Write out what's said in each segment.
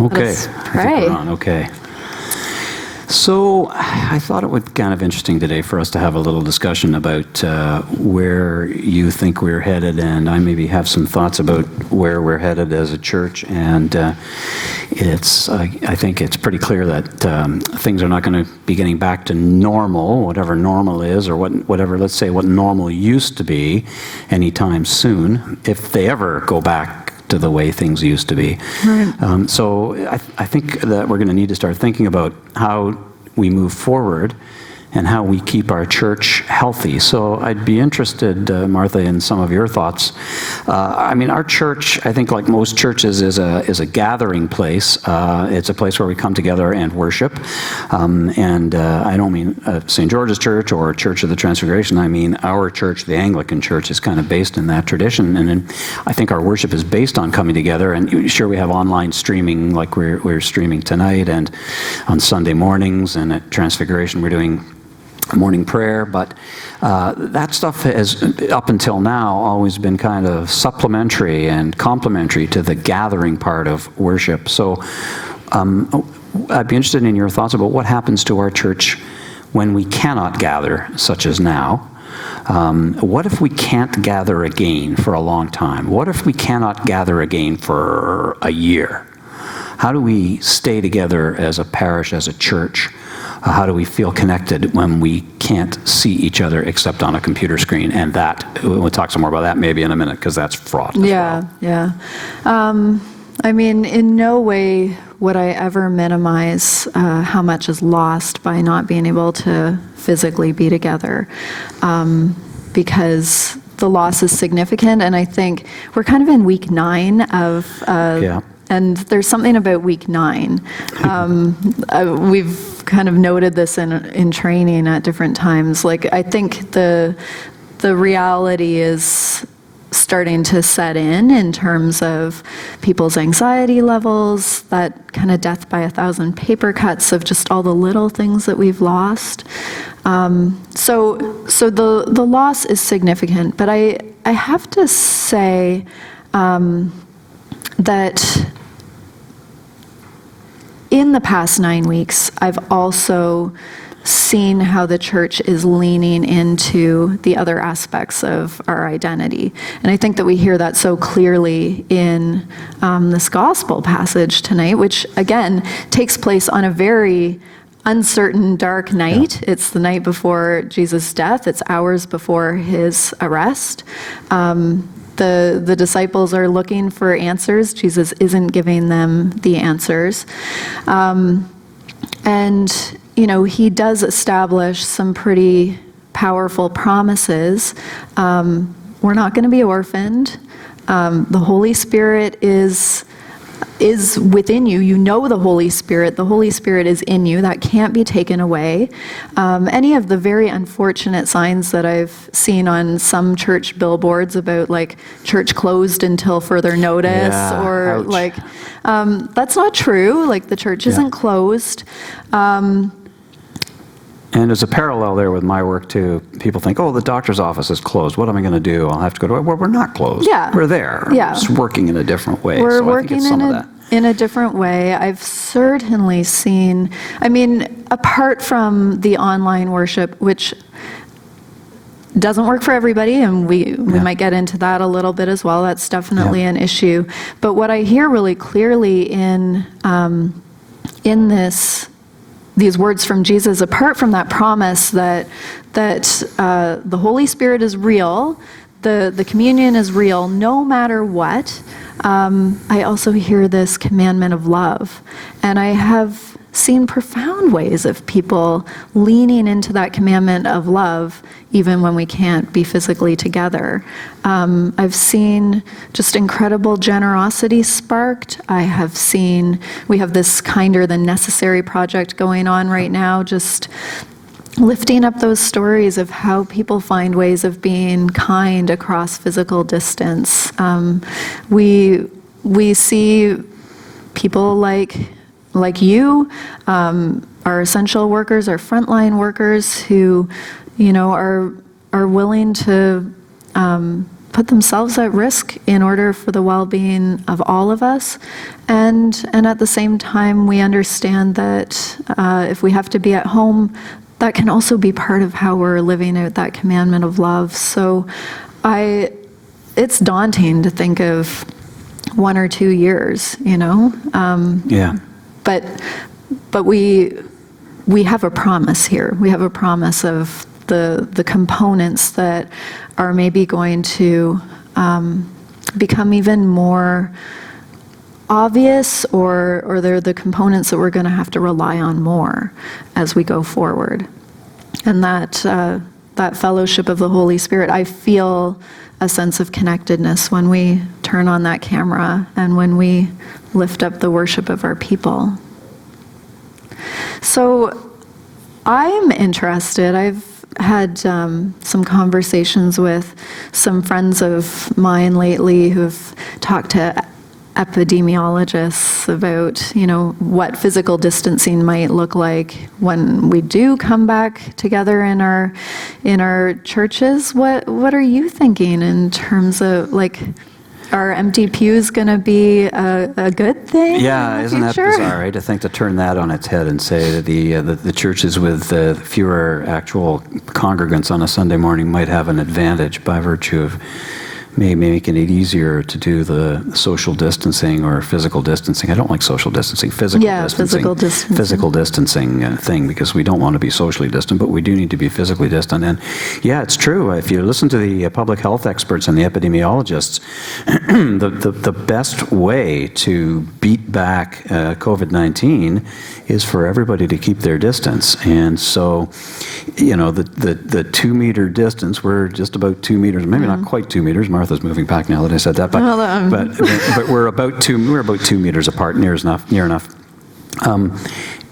Okay. Let's I think pray. we're on. Okay. So I thought it would be kind of interesting today for us to have a little discussion about where you think we're headed, and I maybe have some thoughts about where we're headed as a church. And I think it's pretty clear that things are not going to be getting back to normal, whatever normal is, or whatever, let's say, what normal used to be, anytime soon, if they ever go back to the way things used to be. Right. So I think that we're going to need to start thinking about how we move forward and how we keep our church healthy. So I'd be interested, Martha, in some of your thoughts. I mean, our church, I think like most churches, is a gathering place. It's a place where we come together and worship. And I don't mean St. George's Church or Church of the Transfiguration. I mean our church, the Anglican Church, is kind of based in that tradition. And I think our worship is based on coming together. And sure, we have online streaming, like we're streaming tonight, and on Sunday mornings, and at Transfiguration we're doing morning prayer, but that stuff has, up until now, always been kind of supplementary and complementary to the gathering part of worship. So I'd be interested in your thoughts about what happens to our church when we cannot gather, such as now. What if we can't gather again for a long time? What if we cannot gather again for a year? How do we stay together as a parish, as a church? How do we feel connected when we can't see each other except on a computer screen? And that, we'll talk some more about that maybe in a minute, because that's fraught as well. Yeah. I mean, in no way would I ever minimize how much is lost by not being able to physically be together, because the loss is significant. And I think we're kind of in week 9 of... And there's something about week 9. We've kind of noted this in training at different times. Like, I think the reality is starting to set in terms of people's anxiety levels, that kind of death by 1,000 paper cuts of just all the little things that we've lost. So the loss is significant, but I have to say that in the past 9 weeks, I've also seen how the church is leaning into the other aspects of our identity. And I think that we hear that so clearly in this gospel passage tonight, which again takes place on a very uncertain, dark night. Yeah. It's the night before Jesus' death. It's hours before his arrest. The disciples are looking for answers. Jesus isn't giving them the answers. And, you know, he does establish some pretty powerful promises. We're not going to be orphaned. The Holy Spirit is within you. You know the Holy Spirit. The Holy Spirit is in you. That can't be taken away. Any of the very unfortunate signs that I've seen on some church billboards about like church closed until further notice, or ouch. like, that's not true. Like the church isn't closed. And there's a parallel there with my work too. People think, oh, the doctor's office is closed. What am I going to do? I'll have to go to it. Well, we're not closed. Yeah. We're there. Yeah. We're just working in a different way. We're so working I think it's some of that. in a different way. I've certainly seen, I mean, apart from the online worship, which doesn't work for everybody, and we might get into that a little bit as well. That's definitely an issue. But what I hear really clearly in these words from Jesus, apart from that promise that the Holy Spirit is real, the communion is real, no matter what, I also hear this commandment of love. And I have seen profound ways of people leaning into that commandment of love even when we can't be physically together. I've seen just incredible generosity sparked. I have seen, we have this Kinder Than Necessary project going on right now, just lifting up those stories of how people find ways of being kind across physical distance. We see people like you, our essential workers, our frontline workers who, you know, are willing to put themselves at risk in order for the well-being of all of us. And at the same time, we understand that if we have to be at home, that can also be part of how we're living out that commandment of love. So it's daunting to think of 1 or 2 years, Yeah. But we have a promise here. We have a promise of the components that are maybe going to become even more obvious, or they're the components that we're going to have to rely on more as we go forward. And that fellowship of the Holy Spirit, I feel a sense of connectedness when we turn on that camera and when we lift up the worship of our people. So I'm interested. I've had some conversations with some friends of mine lately who have talked to epidemiologists about, what physical distancing might look like when we do come back together in our churches. What are you thinking in terms of, like, are empty pews going to be a good thing? Yeah, isn't that bizarre, right? To think, to turn that on its head and say that the churches with fewer actual congregants on a Sunday morning might have an advantage by virtue of making it easier to do the social distancing or physical distancing. I don't like social distancing. Physical distancing thing, because we don't want to be socially distant, but we do need to be physically distant. And yeah, it's true. If you listen to the public health experts and the epidemiologists, the best way to beat back COVID-19 is for everybody to keep their distance. And so, the 2 meter distance, we're just about 2 meters, maybe not quite 2 meters. Martha's moving back now that I said that, but we're about 2 meters apart, near enough.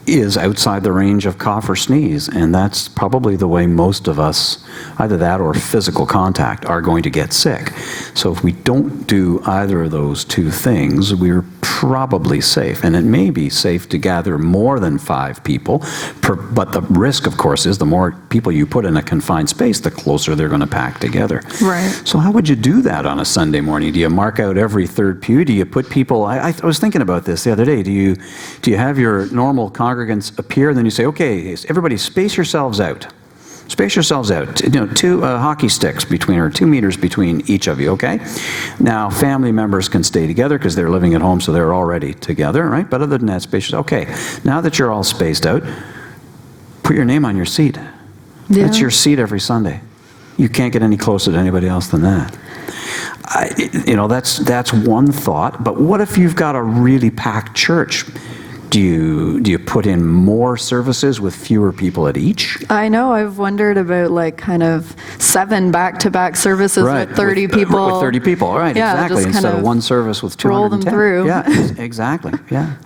Is outside the range of cough or sneeze, and that's probably the way most of us, either that or physical contact, are going to get sick. So if we don't do either of those two things, we're probably safe. And it may be safe to gather more than 5 people, but the risk, of course, is the more people you put in a confined space, the closer they're going to pack together. Right. So how would you do that on a Sunday morning? Do you mark out every third pew? Do you put people, I was thinking about this the other day, do you have your normal congregants appear, and then you say, okay, everybody space yourselves out. Space yourselves out. 2 hockey sticks between, or 2 meters between each of you, okay? Now, family members can stay together because they're living at home, so they're already together, right? But other than that, space yourself. Okay, now that you're all spaced out, put your name on your seat. Yeah. That's your seat every Sunday. You can't get any closer to anybody else than that. That's one thought, but what if you've got a really packed church? Do you put in more services with fewer people at each? I know, I've wondered about kind of 7 back-to-back services with 30 people. With 30 people, right, yeah, exactly. Instead of one service with 210. Roll them through. Yeah, exactly, yeah.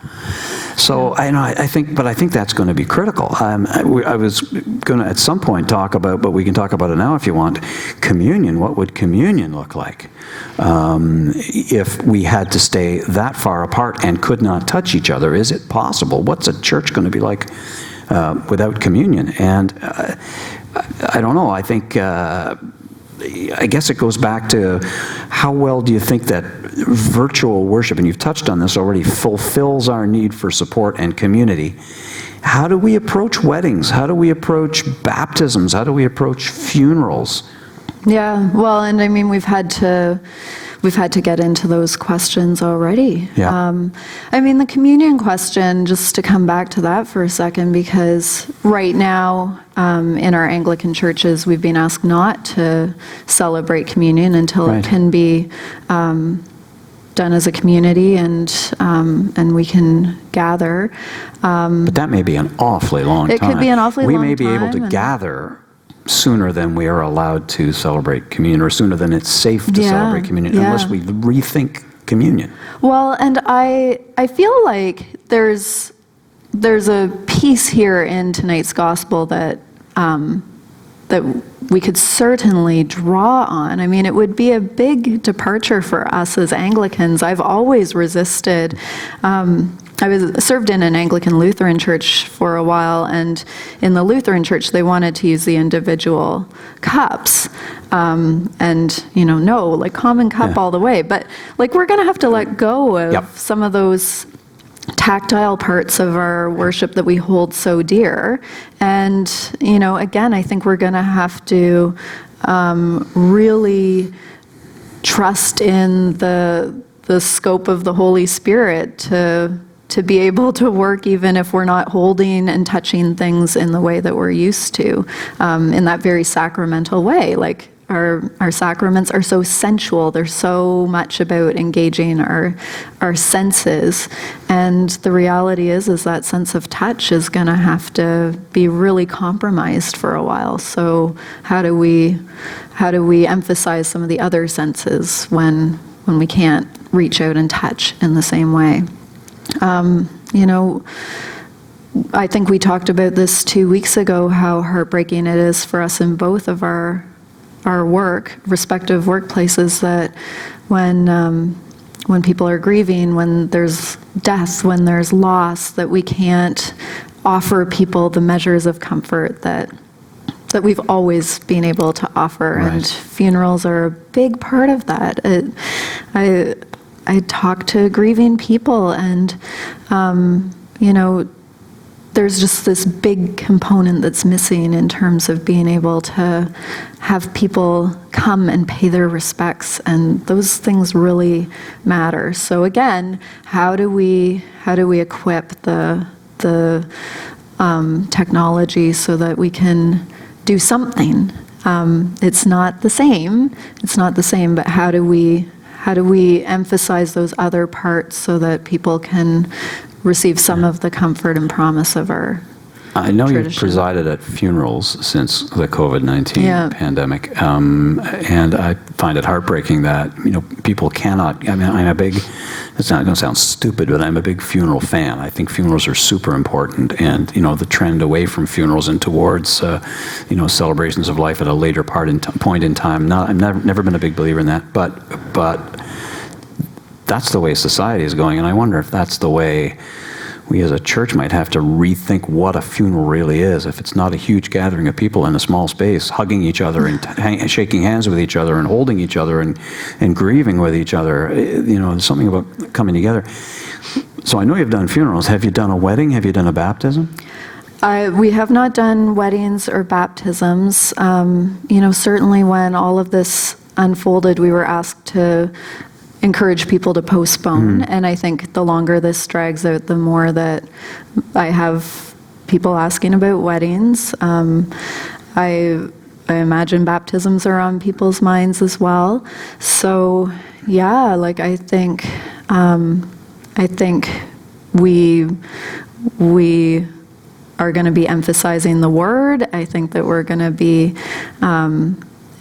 So I think that's going to be critical. I was going to at some point talk about, but we can talk about it now if you want, communion. What would communion look like if we had to stay that far apart and could not touch each other? Is it possible? What's a church going to be like without communion? And I don't know. I think. I guess it goes back to how well do you think that virtual worship, and you've touched on this already, fulfills our need for support and community. How do we approach weddings? How do we approach baptisms? How do we approach funerals? Yeah, well, and I mean, we've had to get into those questions already. Yeah. I mean, the communion question, just to come back to that for a second, because right now in our Anglican churches, we've been asked not to celebrate communion until it can be done as a community and we can gather. But that may be an awfully long time. It could be an awfully long time. We may be able to gather sooner than we are allowed to celebrate communion, or sooner than it's safe to celebrate communion, unless we rethink communion. Well, and I feel like there's a piece here in tonight's gospel that we could certainly draw on. I mean, it would be a big departure for us as Anglicans. I've always resisted served in an Anglican Lutheran church for a while, and in the Lutheran church they wanted to use the individual cups, and no, like common cup all the way. But like we're going to have to let go of some of those tactile parts of our worship that we hold so dear. And again, I think we're going to have to really trust in the scope of the Holy Spirit to be able to work even if we're not holding and touching things in the way that we're used to, in that very sacramental way. Like our sacraments are so sensual. They're so much about engaging our senses. And the reality is that sense of touch is going to have to be really compromised for a while. So how do we emphasize some of the other senses when we can't reach out and touch in the same way? I think we talked about this 2 weeks ago, how heartbreaking it is for us in both of our respective workplaces, that when people are grieving, when there's death, when there's loss, that we can't offer people the measures of comfort that we've always been able to offer. Right. And funerals are a big part of that. I talk to grieving people, and there's just this big component that's missing in terms of being able to have people come and pay their respects, and those things really matter. So again, how do we equip the technology so that we can do something? It's not the same, but how do we emphasize those other parts so that people can receive some of the comfort and promise of our I know tradition? You've presided at funerals since the COVID-19 pandemic, and I find it heartbreaking that people cannot. I mean, I'm a big. It's not going to sound stupid, but I'm a big funeral fan. I think funerals are super important, and the trend away from funerals and towards celebrations of life at a later point in time. I've never been a big believer in that, but that's the way society is going, and I wonder if that's the way we as a church might have to rethink what a funeral really is. If it's not a huge gathering of people in a small space, hugging each other and shaking hands with each other and holding each other and grieving with each other, there's something about coming together. So I know you've done funerals. Have you done a wedding? Have you done a baptism? We have not done weddings or baptisms. Certainly when all of this unfolded, we were asked to encourage people to postpone. And I think the longer this drags out, the more that I have people asking about weddings. I imagine baptisms are on people's minds as well. So yeah, like I think we are going to be emphasizing the word. I think that we're going to be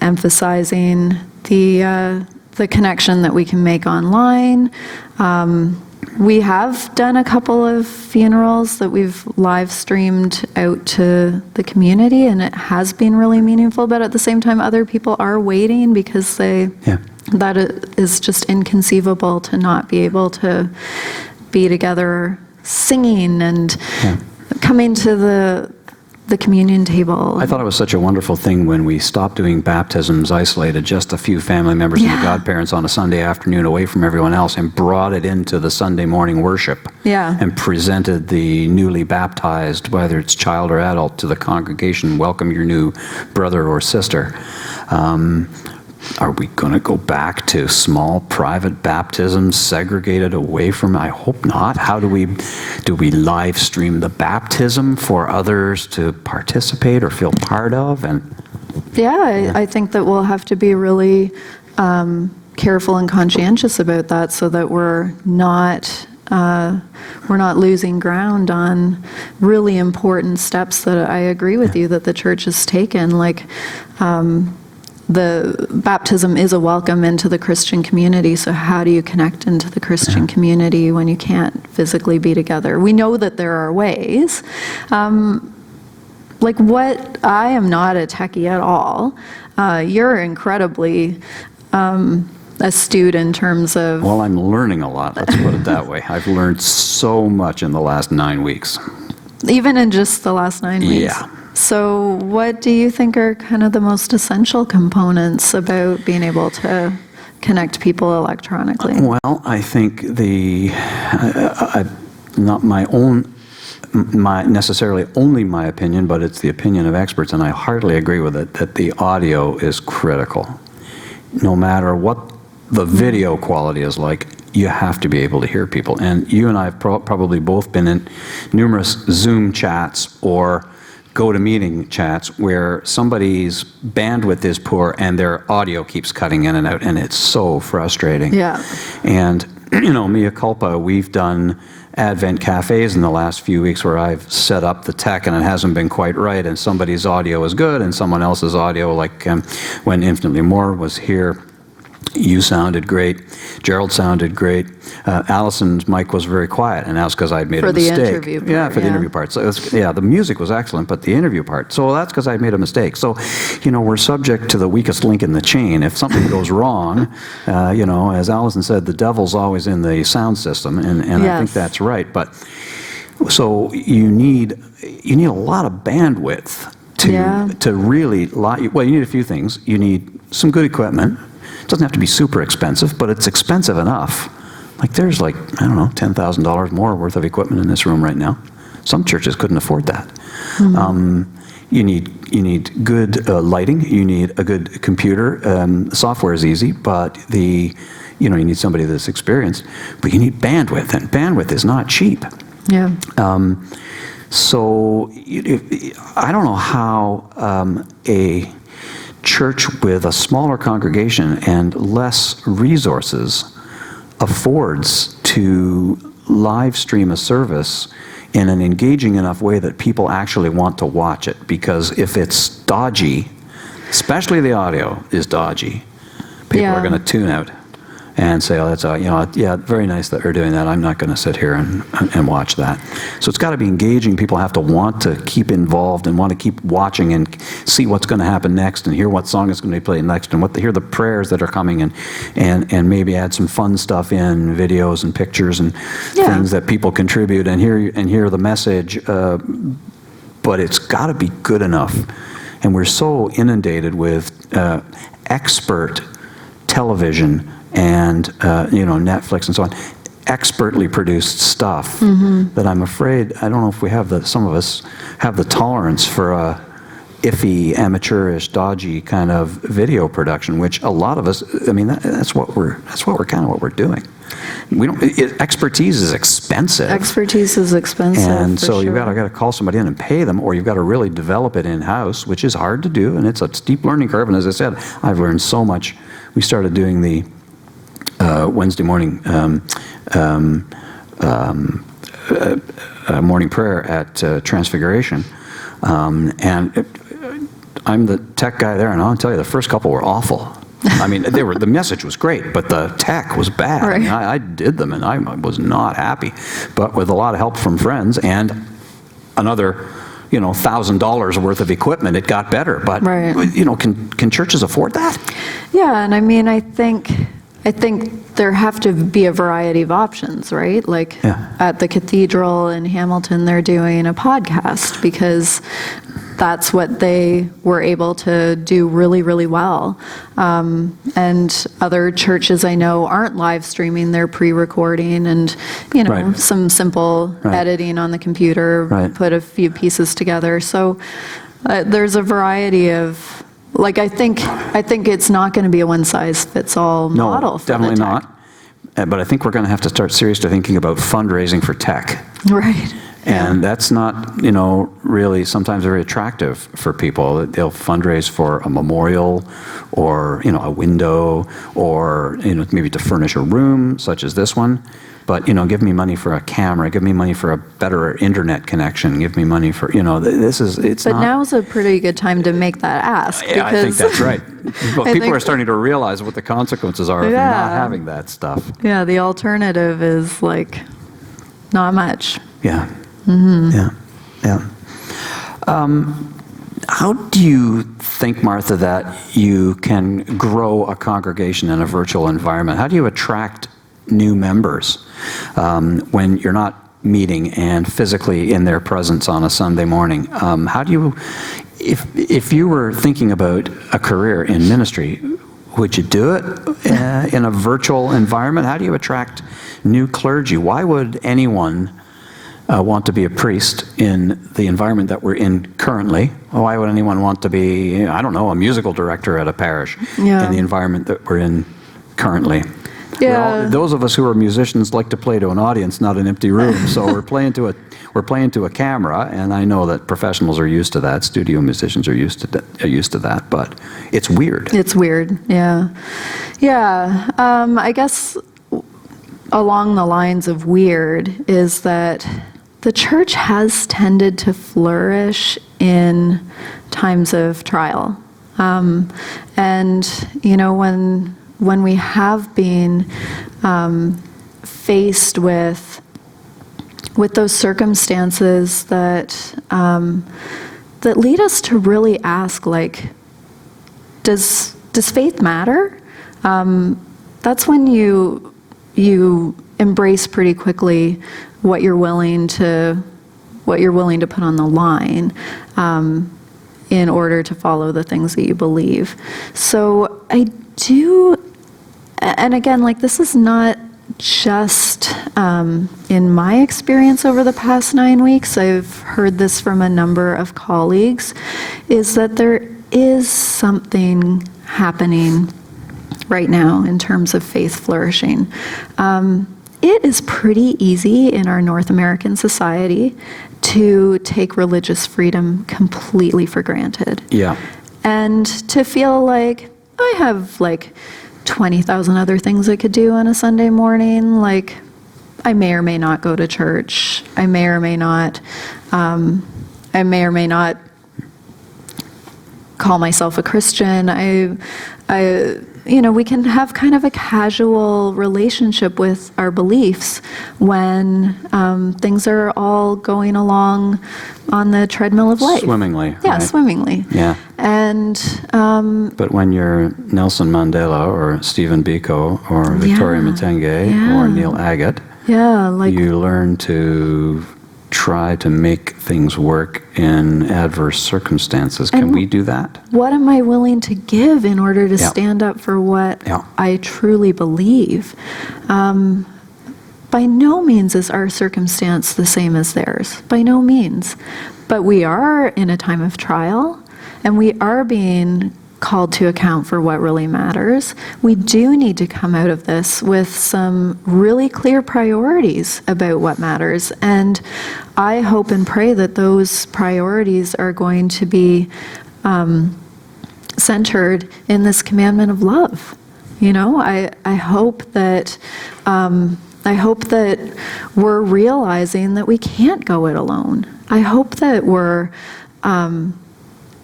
emphasizing the connection that we can make online. We have done a couple of funerals that we've live streamed out to the community, and it has been really meaningful, but at the same time other people are waiting because that is just inconceivable to not be able to be together singing and coming to the communion table. I thought it was such a wonderful thing when we stopped doing baptisms, isolated just a few family members and the godparents on a Sunday afternoon away from everyone else, and brought it into the Sunday morning worship. And presented the newly baptized, whether it's child or adult, to the congregation. Welcome your new brother or sister. Are we going to go back to small private baptisms segregated away from? I hope not. How do we live stream the baptism for others to participate or feel part of? And I think that we'll have to be really careful and conscientious about that, so that we're not losing ground on really important steps that I agree with you that the church has taken. Like the baptism is a welcome into the Christian community, so how do you connect into the Christian community when you can't physically be together? We know that there are ways. I am not a techie at all. You're incredibly astute in terms of... Well, I'm learning a lot, let's put it that way. I've learned so much in the last 9 weeks. Even in just the last 9 weeks? Yeah. So what do you think are kind of the most essential components about being able to connect people electronically? Well, I think not necessarily only my opinion, but it's the opinion of experts, and I hardly agree with it, that the audio is critical. No matter what the video quality is like, you have to be able to hear people. And you and I have probably both been in numerous Zoom chats or GoToMeeting chats where somebody's bandwidth is poor and their audio keeps cutting in and out, and it's so frustrating. Yeah. And, mea culpa, we've done Advent cafes in the last few weeks where I've set up the tech and it hasn't been quite right, and somebody's audio is good and someone else's audio, like when Infinitely More was here, you sounded great, Gerald sounded great, Allison's mic was very quiet, and that's because I'd made a mistake. For the interview part. Yeah, for the interview part. So the music was excellent, but the interview part, so that's because I made a mistake. So, we're subject to the weakest link in the chain. If something goes wrong, as Allison said, the devil's always in the sound system, and Yes. I think that's right. But so you need a lot of bandwidth to really, well, you need a few things. You need some good equipment. It doesn't have to be super expensive, but it's expensive enough. Like there's $10,000 more worth of equipment in this room right now. Some churches couldn't afford that. Mm-hmm. You need good lighting. You need a good computer. Software is easy, but you need somebody that's experienced. But you need bandwidth, and bandwidth is not cheap. Yeah. So I don't know how a church with a smaller congregation and less resources affords to live stream a service in an engaging enough way that people actually want to watch it. Because if it's dodgy, especially the audio is dodgy, people are going to tune out and say, oh, that's very nice that they're doing that. I'm not going to sit here and watch that. So it's got to be engaging. People have to want to keep involved and want to keep watching and see what's going to happen next and hear what song is going to be played next and hear the prayers that are coming and maybe add some fun stuff in, videos and pictures and things that people contribute and hear the message. But it's got to be good enough. And we're so inundated with expert television and Netflix and so on, expertly produced stuff that I'm afraid, I don't know if some of us have the tolerance for a iffy, amateurish, dodgy kind of video production, which a lot of us, that's what we're doing. Expertise is expensive. Expertise is expensive. And so you've got to call somebody in and pay them, or you've got to really develop it in-house, which is hard to do, and it's a steep learning curve. And as I said, I've learned so much. We started doing the Wednesday morning morning prayer at Transfiguration, and I'm the tech guy there, and I'll tell you, the first couple were awful. The message was great, but the tech was bad. Right. I did them, and I was not happy. But with a lot of help from friends and another, $1,000 worth of equipment, it got better. But right. Can churches afford that? Yeah, and I think there have to be a variety of options, right? Like at the cathedral in Hamilton, they're doing a podcast because that's what they were able to do really, really well. And other churches I know aren't live streaming, they're pre-recording and, Right. some simple editing on the computer, put a few pieces together. So there's a variety of, I think it's not going to be a one-size-fits-all model for definitely the tech. not. But I think we're going to have to start seriously thinking about fundraising for tech. Right. And that's not, really sometimes very attractive for people. They'll fundraise for a memorial or, a window or, maybe to furnish a room such as this one. But, give me money for a camera, give me money for a better internet connection, give me money for, it's But not. now's a pretty good time to make that ask. Yeah, I think that's right. Well, people are starting to realize what the consequences are of not having that stuff. Yeah, the alternative is not much. Yeah. Mm-hmm. Yeah. How do you think, Martha, that you can grow a congregation in a virtual environment? How do you attract new members when you're not meeting and physically in their presence on a Sunday morning? How do you, if you were thinking about a career in ministry, would you do it in a virtual environment? How do you attract new clergy? Why would anyone want to be a priest in the environment that we're in currently? Why would anyone want to be, I don't know, a musical director at a parish in the environment that we're in currently? Yeah. Those of us who are musicians like to play to an audience, not an empty room. So we're playing to a camera, and I know that professionals are used to that. Studio musicians are used to that, but it's weird. It's weird. Yeah. I guess along the lines of weird is that the church has tended to flourish in times of trial, and when we have been faced with those circumstances that lead us to really ask, like, does faith matter? That's when you embrace pretty quickly what you're willing to put on the line in order to follow the things that you believe. So I do. And again, like, this is not just in my experience over the past 9 weeks. I've heard this from a number of colleagues, is that there is something happening right now in terms of faith flourishing. It is pretty easy in our North American society to take religious freedom completely for granted. Yeah. And to feel like I have, like, 20,000 other things I could do on a Sunday morning. Like, I may or may not go to church. I may or may not call myself a Christian. We can have kind of a casual relationship with our beliefs when things are all going along on the treadmill of life. Swimmingly. Yeah, right? swimmingly. Yeah. And but when you're Nelson Mandela or Stephen Biko or Victoria Matenge or Neil Agate, you learn to try to make things work in adverse circumstances. Can we do that? What am I willing to give in order to stand up for what I truly believe? By no means is our circumstance the same as theirs. By no means. But we are in a time of trial, and we are being called to account for what really matters. We do need to come out of this with some really clear priorities about what matters. And I hope and pray that those priorities are going to be centered in this commandment of love. I hope that we're realizing that we can't go it alone. I hope that we're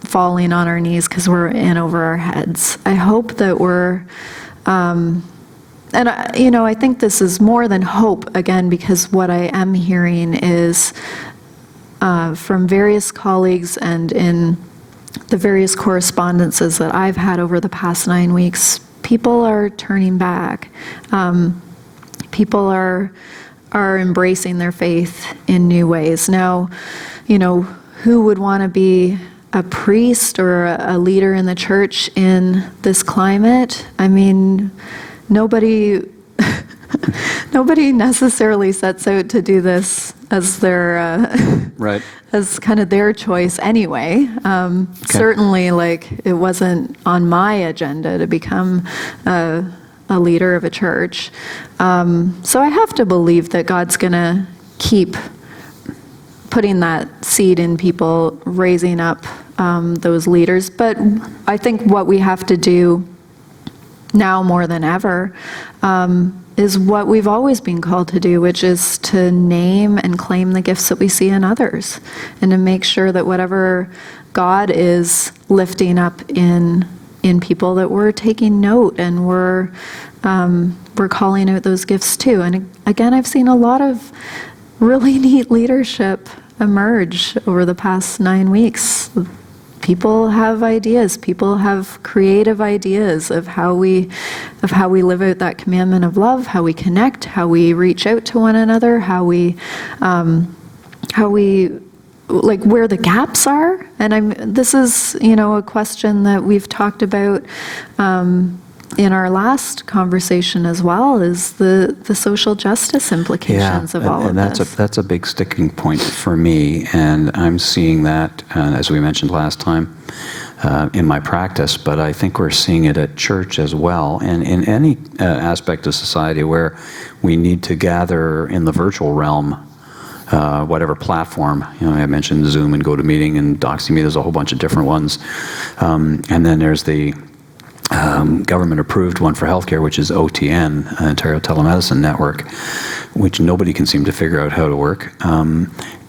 falling on our knees because we're in over our heads. I hope that we're, I think this is more than hope, again, because what I am hearing is from various colleagues and in the various correspondences that I've had over the past 9 weeks, people are turning back. People are embracing their faith in new ways. Now, who would want to be a priest or a leader in the church in this climate? I mean, nobody necessarily sets out to do this as their as kind of their choice anyway. Certainly, like, it wasn't on my agenda to become a leader of a church. So I have to believe that God's going to keep putting that seed in people, raising up those leaders. But I think what we have to do now more than ever is what we've always been called to do, which is to name and claim the gifts that we see in others, and to make sure that whatever God is lifting up in people, that we're taking note and we're calling out those gifts too. And again, I've seen a lot of really neat leadership emerge over the past 9 weeks. people have ideas. People have creative ideas of how we live out that commandment of love, how we connect, how we reach out to one another, how we like where the gaps are. And this is, a question that we've talked about in our last conversation as well, is the social justice implications of all of this. That's a big sticking point for me, and I'm seeing that, as we mentioned last time, in my practice, but I think we're seeing it at church as well, and in any aspect of society where we need to gather in the virtual realm, whatever platform. I mentioned Zoom and GoToMeeting and DoxyMe. There's a whole bunch of different ones, and then there's the government-approved one for healthcare, which is OTN, Ontario Telemedicine Network, which nobody can seem to figure out how to work.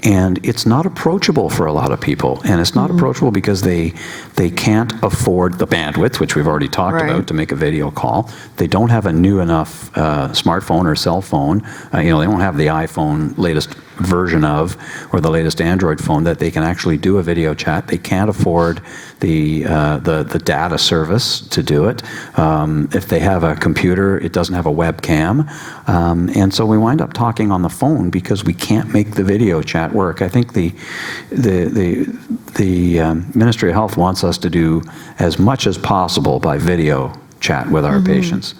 And it's not approachable for a lot of people. And it's not approachable because they can't afford the bandwidth, which we've already talked about, to make a video call. They don't have a new enough smartphone or cell phone. They don't have the iPhone latest version of, or the latest Android phone that they can actually do a video chat. They can't afford the data service to do it. If they have a computer, it doesn't have a webcam. And so we wind up talking on the phone because we can't make the video chat work. I think the Ministry of Health wants us to do as much as possible by video chat with our patients.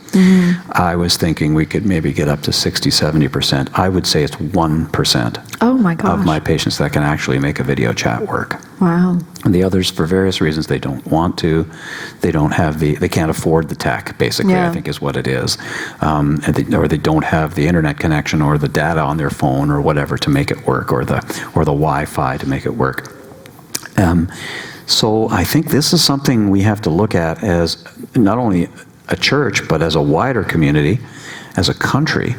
I was thinking we could maybe get up to 60, 70%. I would say it's 1% oh my gosh. of my patients that can actually make a video chat work. Wow. And the others, for various reasons, they don't want to. They don't have they can't afford the tech, basically, I think is what it is. Or they don't have the internet connection or the data on their phone or whatever to make it work, or the Wi-Fi to make it work. So I think this is something we have to look at as not only a church, but as a wider community, as a country.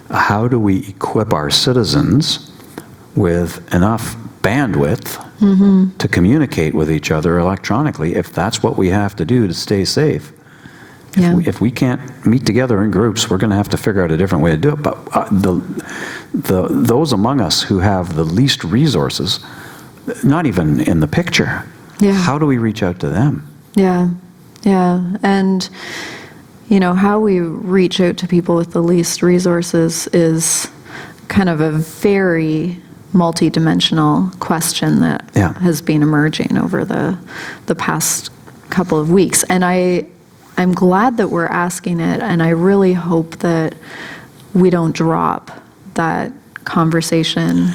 How do we equip our citizens with enough bandwidth to communicate with each other electronically, if that's what we have to do to stay safe? If we can't meet together in groups, we're going to have to figure out a different way to do it. But those among us who have the least resources, not even in the picture, how do we reach out to them? And how we reach out to people with the least resources is kind of a very multidimensional question that has been emerging over the past couple of weeks. And I'm glad that we're asking it, and I really hope that we don't drop that conversation.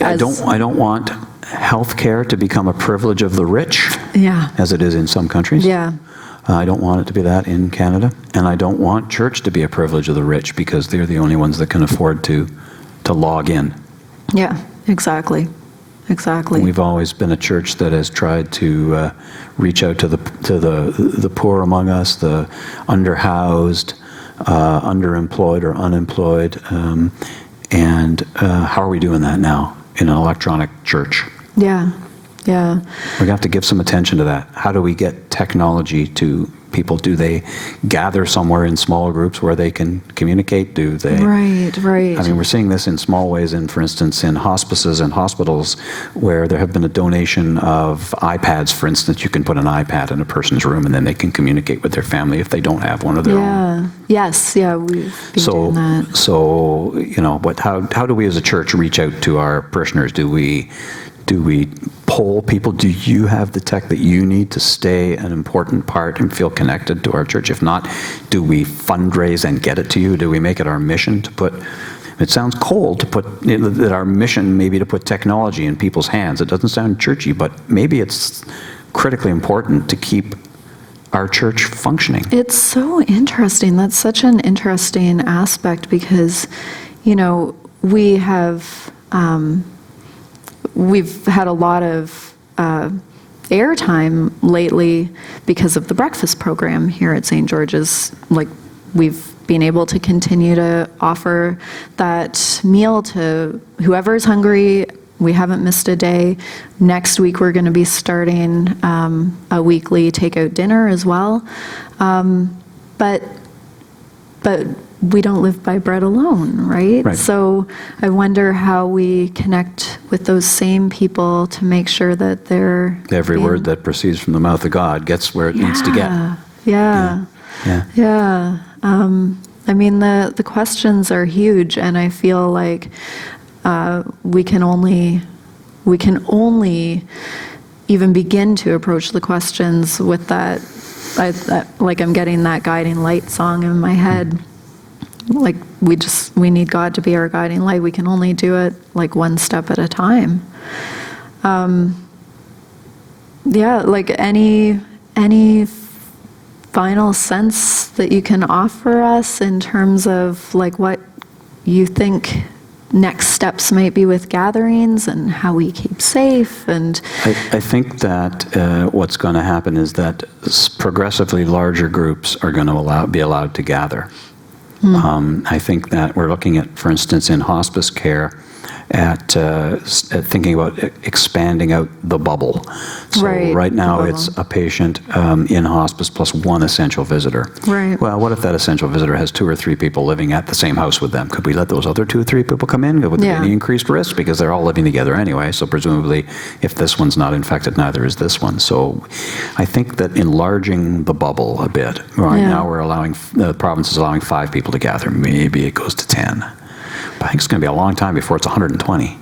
I don't want healthcare to become a privilege of the rich, as it is in some countries. I don't want it to be that in Canada, and I don't want church to be a privilege of the rich because they're the only ones that can afford to log in. Exactly. We've always been a church that has tried to reach out to the poor among us, the underhoused, underemployed or unemployed, and how are we doing that now in an electronic church? We're going to have to give some attention to that. How do we get technology to people? Do they gather somewhere in small groups where they can communicate? Do they? Right. I mean, we're seeing this in small ways, for instance, in hospices and hospitals where there have been a donation of iPads, for instance. You can put an iPad in a person's room and then they can communicate with their family if they don't have one of their own. We've been doing that. So, but how do we as a church reach out to our parishioners? Do we poll people? Do you have the tech that you need to stay an important part and feel connected to our church? If not, do we fundraise and get it to you? Do we make it our mission to put, it sounds cold to put, that our mission maybe to put technology in people's hands. It doesn't sound churchy, but maybe it's critically important to keep our church functioning. It's so interesting. That's such an interesting aspect because, we have, we've had a lot of airtime lately because of the breakfast program here at St. George's. Like, we've been able to continue to offer that meal to whoever's hungry. We haven't missed a day. Next week, we're going to be starting a weekly takeout dinner as well. But we don't live by bread alone, right? Right. So I wonder how we connect with those same people to make sure that they're Every being- word that proceeds from the mouth of God gets where it needs to get. Yeah. Yeah. I mean, the questions are huge, and I feel like we can only even begin to approach the questions with that, like I'm getting that guiding light song in my head. Like we need God to be our guiding light. We can only do it like one step at a time. Like any final sense that you can offer us in terms of like what you think next steps might be with gatherings and how we keep safe? And I think that what's going to happen is that progressively larger groups are going to be allowed to gather. I think that we're looking at, for instance, in hospice care, at thinking about expanding out the bubble. So right now it's a patient in hospice plus one essential visitor. Right. Well, what if that essential visitor has 2 or 3 people living at the same house with them? Could we let those other 2 or 3 people come in? Would there be any increased risk? Because they're all living together anyway, so presumably if this one's not infected, neither is this one. So I think that enlarging the bubble a bit, right now we're allowing, the province is allowing 5 people to gather. Maybe it goes to 10. But I think it's going to be a long time before it's 120.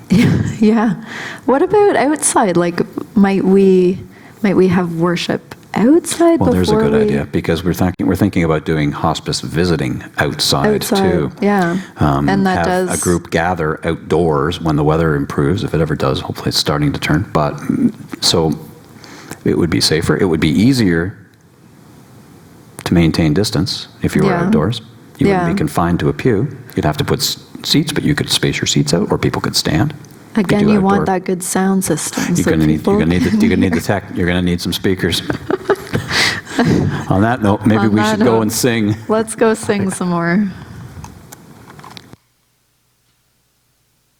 Yeah. What about outside? Like, might we have worship outside? Well, there's a good we... idea, because we're thinking about doing hospice visiting outside too. Yeah. And that have does a group gather outdoors when the weather improves, if it ever does. Hopefully, it's starting to turn. But so it would be safer. It would be easier to maintain distance if you were outdoors. You wouldn't be confined to a pew. You'd have to put seats, but you could space your seats out, or people could stand. Again, you want that good sound system. You're going to need the tech. You're going to need some speakers. On that note, maybe we should go and sing. Let's go sing some more.